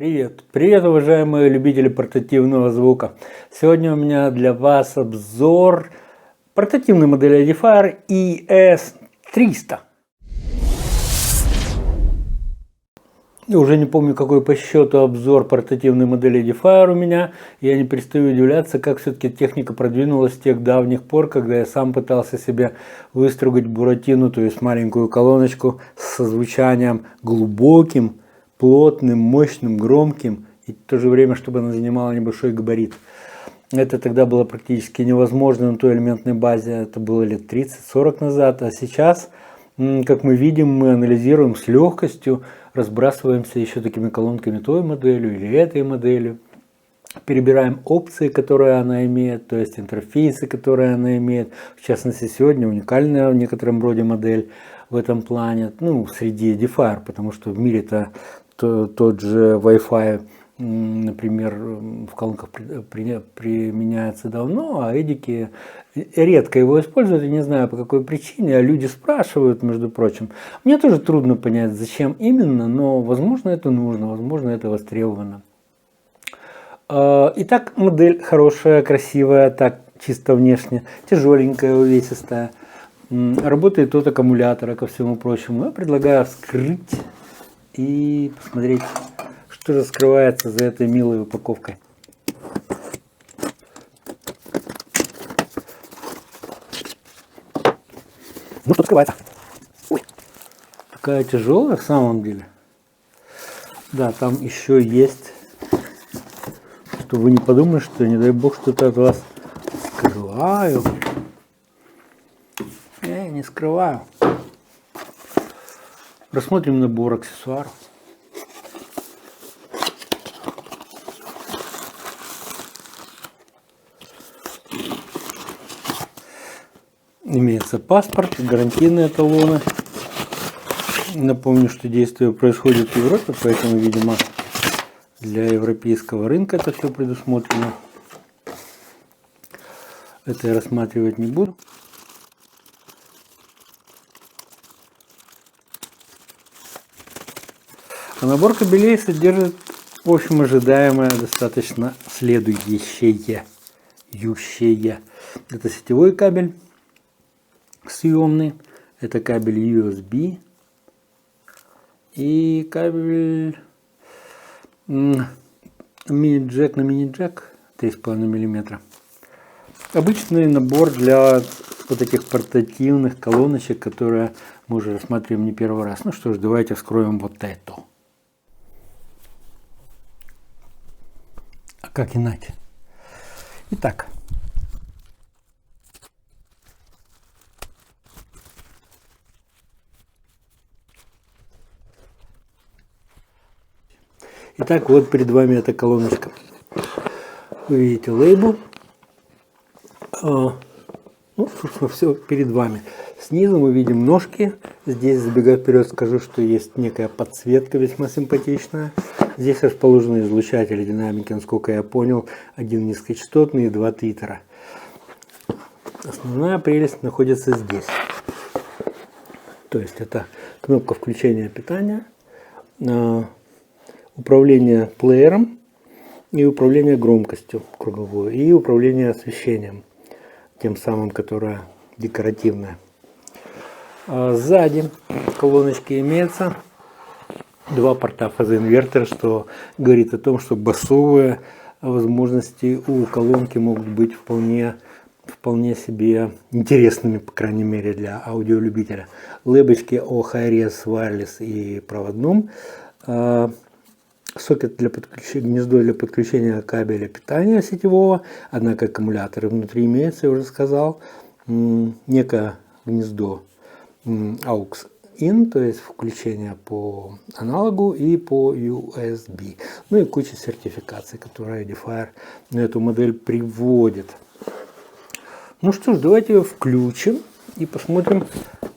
Привет! Привет, уважаемые любители портативного звука! Сегодня у меня для вас обзор портативной модели Edifier ES300. Я уже не помню, какой по счету обзор портативной модели Edifier у меня. Я не перестаю удивляться, как все-таки техника продвинулась с тех давних пор, когда я сам пытался себе выстругать буратину, то есть маленькую колоночку со звучанием глубоким, плотным, мощным, громким, и в то же время, чтобы она занимала небольшой габарит. Это тогда было практически невозможно на той элементной базе, это было лет 30-40 назад, а сейчас, как мы видим, мы анализируем с легкостью, разбрасываемся еще такими колонками той моделью или этой моделью, перебираем опции, которые она имеет, то есть интерфейсы, которые она имеет. В частности, сегодня уникальная в некотором роде модель в этом плане, среди Edifier, потому что в мире-то тот же Wi-Fi, например, в колонках применяется давно, а эдики редко его используют, я не знаю по какой причине, а люди спрашивают, между прочим. Мне тоже трудно понять, зачем именно, но возможно это нужно, возможно это востребовано. Итак, модель хорошая, красивая, так чисто внешне, тяжеленькая, увесистая. Работает от аккумулятора, ко всему прочему. Я предлагаю вскрыть и посмотреть, что же скрывается за этой милой упаковкой. Ну, что скрывается? Ой, такая тяжелая в самом деле. Да, там еще есть, чтобы вы не подумали, что, не дай бог, что-то от вас скрываю. Я не скрываю. Рассмотрим набор аксессуаров. Имеется паспорт, гарантийные талоны. Напомню, что действие происходит в Европе, поэтому, видимо, для европейского рынка это все предусмотрено. Это я рассматривать не буду. А набор кабелей содержит, в общем, ожидаемое достаточно следующее. Это сетевой кабель съемный, это кабель USB и кабель мини-джек на мини-джек 3,5 мм. Обычный набор для вот этих портативных колоночек, которые мы уже рассматриваем не первый раз. Ну что ж, давайте вскроем вот эту. А как иначе? Итак. Итак, вот перед вами эта колоночка. Вы видите лейбл. Собственно, все перед вами. Снизу мы видим ножки. Здесь, забегая вперед, скажу, что есть некая подсветка весьма симпатичная. Здесь расположены излучатели динамики, насколько я понял, один низкочастотный и два твиттера. Основная прелесть находится здесь. То есть это кнопка включения питания, управление плеером и управление громкостью круговой, и управление освещением, тем самым, которое декоративное. Сзади колоночки имеется два порта фазоинвертора, что говорит о том, что басовые возможности у колонки могут быть вполне себе интересными, по крайней мере, для аудиолюбителя. Лэбочки о Hi-Res Wireless и проводном. Сокет для подключения, гнездо для подключения кабеля питания сетевого, однако аккумуляторы внутри имеются, я уже сказал, некое гнездо AUX-IN, то есть включение по аналогу и по USB, ну и куча сертификаций, которые Edifier на эту модель приводит. Ну что ж, давайте ее включим и посмотрим,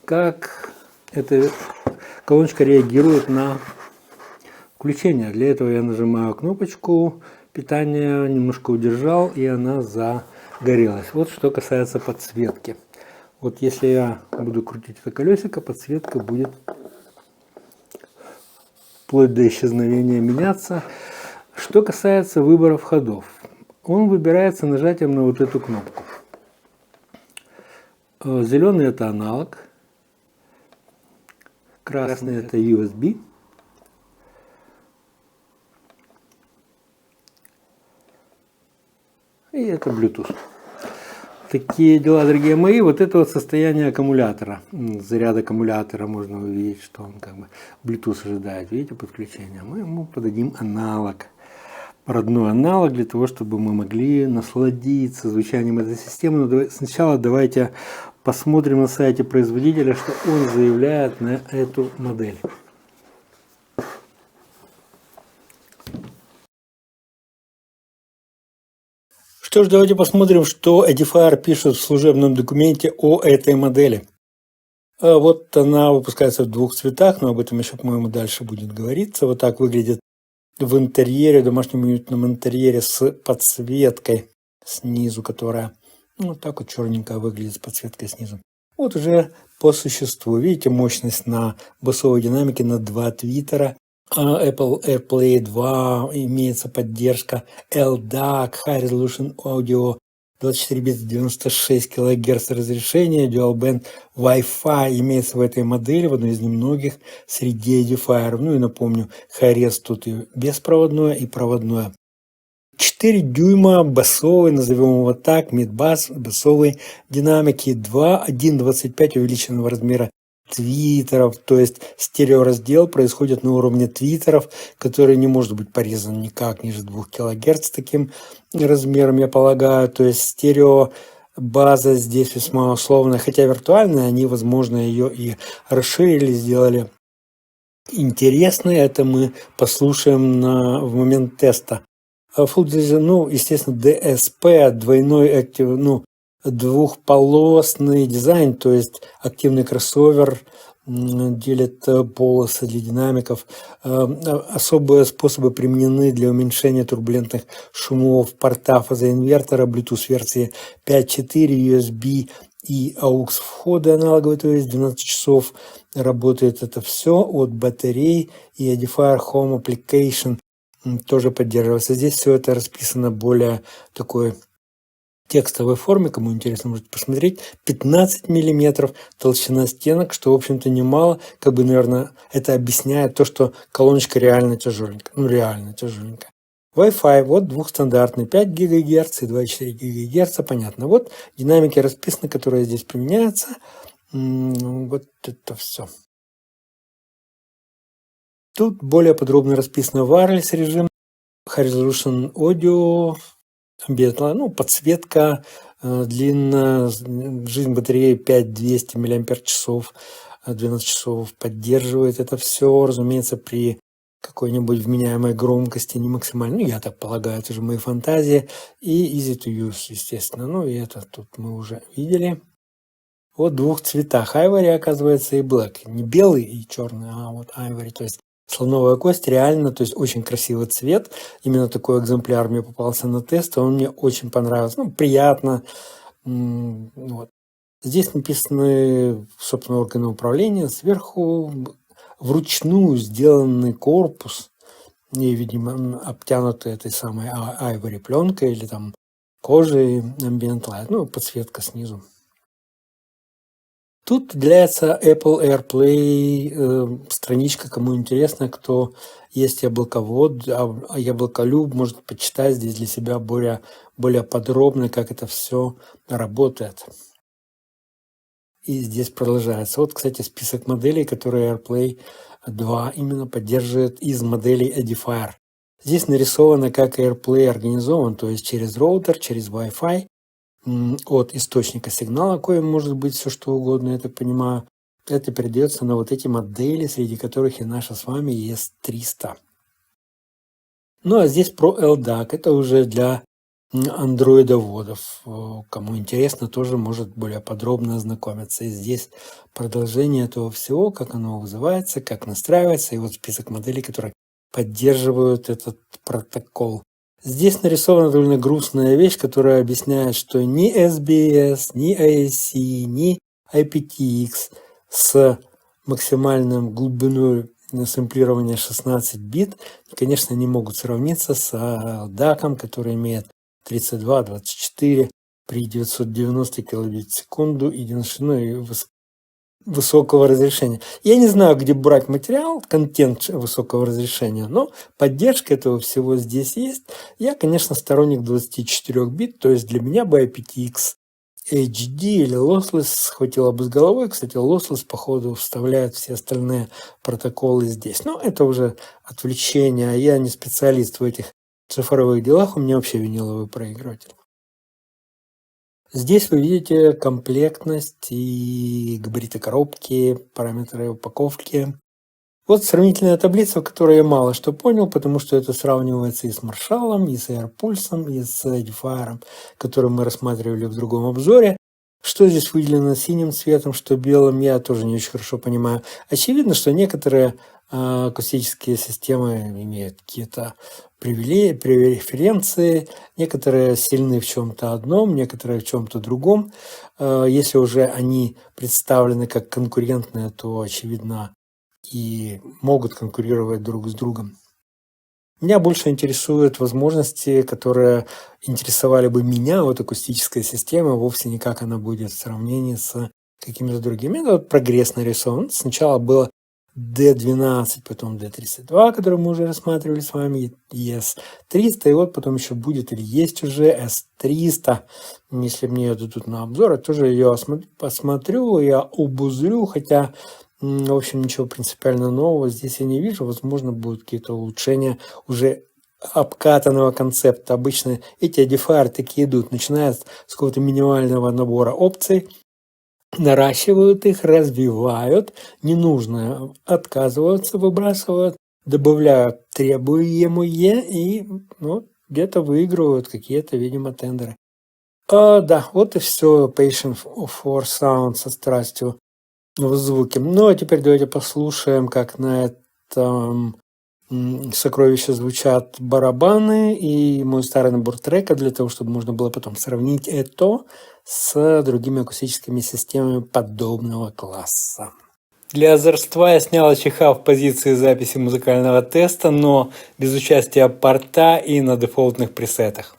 как эта колоночка реагирует на включение. Для этого я нажимаю кнопочку питания, немножко удержал, и она загорелась. Вот что касается подсветки. Вот если я буду крутить это колесико, подсветка будет вплоть до исчезновения меняться. Что касается выбора входов, он выбирается нажатием на вот эту кнопку. Зеленый – это аналог, красный – это USB, и это Bluetooth. Такие дела, дорогие мои. Вот это вот состояние аккумулятора, заряд аккумулятора, можно увидеть, что он как бы Bluetooth ожидает. Видите, подключение. Мы ему подадим аналог, родной аналог, для того, чтобы мы могли насладиться звучанием этой системы. Но сначала давайте посмотрим на сайте производителя, что он заявляет на эту модель. Что ж, давайте посмотрим, что Edifier пишет в служебном документе о этой модели. Вот она выпускается в двух цветах, но об этом еще, по-моему, дальше будет говориться. Вот так выглядит в интерьере, в домашнем уютном интерьере с подсветкой снизу, которая вот так вот черненькая выглядит с подсветкой снизу. Вот уже по существу. Видите, мощность на басовой динамике на 2 твиттера. Apple AirPlay 2, имеется поддержка LDAC, High Resolution Audio, 24 бита 96 кГц разрешения, Dual Band Wi-Fi имеется в этой модели, в одной из немногих среди Edifier. Ну и напомню, Hi-Res тут и беспроводное, и проводное. 4 дюйма басовый, назовем его так, мид-бас, басовые динамики, 1.25 увеличенного размера твиттеров, то есть стереораздел происходит на уровне твиттеров, который не может быть порезан никак ниже 2 кГц таким размером, я полагаю, то есть стерео база здесь весьма условная, хотя виртуальная, они, возможно, ее и расширили, сделали интересной, это мы послушаем в момент теста. Full Digital, ну, естественно, DSP, двойной актив, двухполосный дизайн, то есть активный кроссовер делит полосы для динамиков. Особые способы применены для уменьшения турбулентных шумов порта фазоинвертора, Bluetooth версии 5.4, USB и AUX входы аналоговые, то есть 12 часов работает это все от батарей, и Edifier Home Application тоже поддерживается. Здесь все это расписано более такой текстовой форме, кому интересно, можете посмотреть. 15 мм толщина стенок, что, в общем-то, немало. Как бы, наверное, это объясняет то, что колоночка реально тяжеленькая. Ну, реально тяжеленькая. Wi-Fi, вот двухстандартный, 5 ГГц и 2,4 ГГц, понятно. Вот динамики расписаны, которые здесь применяются. Вот это все. Тут более подробно расписано wireless режим, High Resolution Audio, подсветка, длинная, жизнь батареи 5200 мАч, 12 часов поддерживает это все, разумеется, при какой-нибудь вменяемой громкости, не максимальной, я так полагаю, это же мои фантазии, и easy to use, естественно, и это тут мы уже видели. Вот в двух цветах, Ivory, оказывается, и Black, не белый и черный, а вот Ivory, то есть слоновая кость, реально, то есть очень красивый цвет. Именно такой экземпляр мне попался на тест, и он мне очень понравился. Приятно. Вот. Здесь написаны, собственно, органы управления. Сверху вручную сделанный корпус, и, видимо, обтянутый этой самой Ivory пленкой или там кожей Ambient Light, подсветка снизу. Тут уделяется Apple AirPlay, страничка, кому интересно, кто есть яблоковод, яблоколюб, может почитать здесь для себя более подробно, как это все работает. И здесь продолжается. Вот, кстати, список моделей, которые AirPlay 2 именно поддерживает из моделей Edifier. Здесь нарисовано, как AirPlay организован, то есть через роутер, через Wi-Fi, от источника сигнала, коим может быть все что угодно, я так понимаю, это передается на вот эти модели, среди которых и наша с вами ES300. А здесь про LDAC, это уже для андроидоводов. Кому интересно, тоже может более подробно ознакомиться. И здесь продолжение этого всего, как оно вызывается, как настраивается, и вот список моделей, которые поддерживают этот протокол. Здесь нарисована довольно грустная вещь, которая объясняет, что ни SBS, ни AAC, ни IPTX с максимальной глубиной сэмплирования 16 бит, конечно, не могут сравниться с DAC, который имеет 32-24 при 990 килобит в секунду и 90, ну, и высокого разрешения. Я не знаю, где брать материал, контент высокого разрешения, но поддержка этого всего здесь есть. Я, конечно, сторонник 24 бит, то есть для меня бы IPTX HD или Lossless хватило бы с головой. Кстати, Lossless, походу, вставляет все остальные протоколы здесь. Но это уже отвлечение, а я не специалист в этих цифровых делах, у меня вообще виниловый проигрыватель. Здесь вы видите комплектность и габариты коробки, параметры упаковки. Вот сравнительная таблица, в которой я мало что понял, потому что это сравнивается и с Marshall, и с AirPulse, и с Edifier, который мы рассматривали в другом обзоре. Что здесь выделено синим цветом, что белым, я тоже не очень хорошо понимаю. Очевидно, что некоторые акустические системы имеют какие-то преференции, некоторые сильны в чем-то одном, некоторые в чем-то другом. Если уже они представлены как конкурентные, то, очевидно, и могут конкурировать друг с другом. Меня больше интересуют возможности, которые интересовали бы меня от акустической системы, вовсе не как она будет в сравнении с какими-то другими. Это вот прогресс нарисован. Сначала было D12, потом D32, который мы уже рассматривали с вами, ES300, и вот потом еще будет или есть уже S300. Если мне это тут на обзор, я тоже ее посмотрю, я обузрю, хотя, в общем, ничего принципиально нового здесь я не вижу. Возможно, будут какие-то улучшения уже обкатанного концепта. Обычно эти Edifier такие идут, начиная с какого-то минимального набора опций, наращивают их, развивают, ненужное отказываются, выбрасывают, добавляют требуемое и где-то выигрывают какие-то, видимо, тендеры. Да, вот и все. Patient for Sound со страстью в звуке. Ну, а теперь давайте послушаем, как на этом сокровище звучат барабаны и мой старый набор трека, для того, чтобы можно было потом сравнить это с другими акустическими системами подобного класса. Для озорства я снял АЧХ в позиции записи музыкального теста, но без участия порта и на дефолтных пресетах.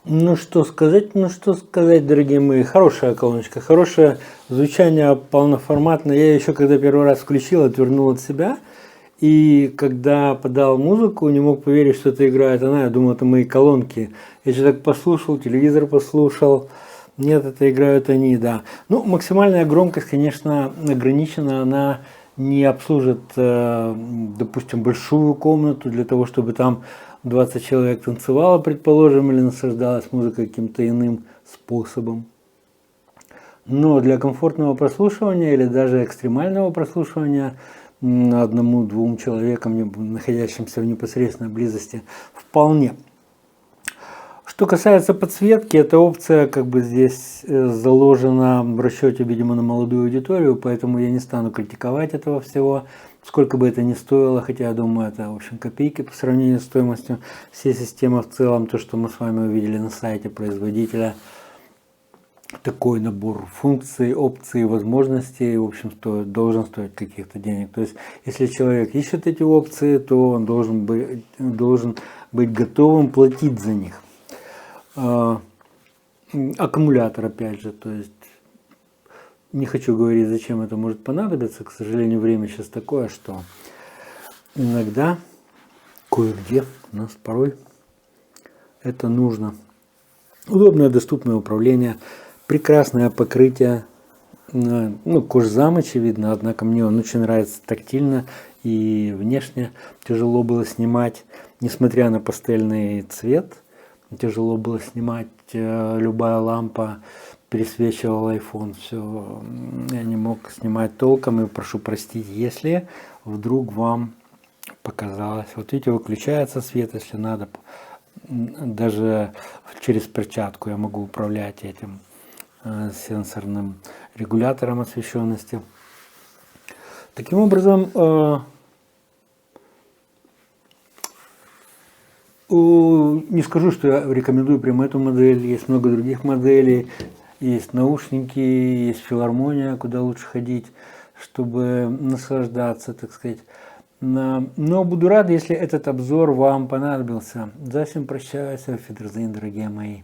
Ну что сказать, дорогие мои, хорошая колоночка, хорошее звучание, полноформатное. Я еще когда первый раз включил, отвернул от себя, и когда подал музыку, не мог поверить, что это играет она. Я думал, это мои колонки. Я еще так послушал, телевизор послушал. Нет, это играют они, да. Ну, максимальная громкость, конечно, ограничена. Она не обслужит, допустим, большую комнату для того, чтобы там 20 человек танцевало, предположим, или наслаждалась музыкой каким-то иным способом. Но для комфортного прослушивания или даже экстремального прослушивания одному-двум человекам, находящимся в непосредственной близости, вполне. Что касается подсветки, эта опция как бы здесь заложена в расчете, видимо, на молодую аудиторию, поэтому я не стану критиковать этого всего, сколько бы это ни стоило, хотя я думаю, это, в общем, копейки по сравнению с стоимостью всей системы в целом, то, что мы с вами увидели на сайте производителя. Такой набор функций, опций, возможностей, в общем, должен стоить каких-то денег. То есть, если человек ищет эти опции, то он должен быть готовым платить за них. Аккумулятор, опять же, то есть, не хочу говорить, зачем это может понадобиться. К сожалению, время сейчас такое, что иногда, кое-где, у нас порой это нужно. Удобное, доступное управление. Прекрасное покрытие, ну, кожзам, очевидно, однако мне он очень нравится тактильно и внешне. Тяжело было снимать, несмотря на пастельный цвет, тяжело было снимать, любая лампа пересвечивала iPhone, все, я не мог снимать толком, и прошу простить, если вдруг вам показалось. Вот видите, выключается свет, если надо, даже через перчатку я могу управлять этим сенсорным регулятором освещенности. Таким образом, не скажу, что я рекомендую прямо эту модель, есть много других моделей, есть наушники, есть филармония, куда лучше ходить, чтобы наслаждаться, так сказать. Но буду рад, если этот обзор вам понадобился. За всем прощаюсь, auf Wiedersehen, дорогие мои.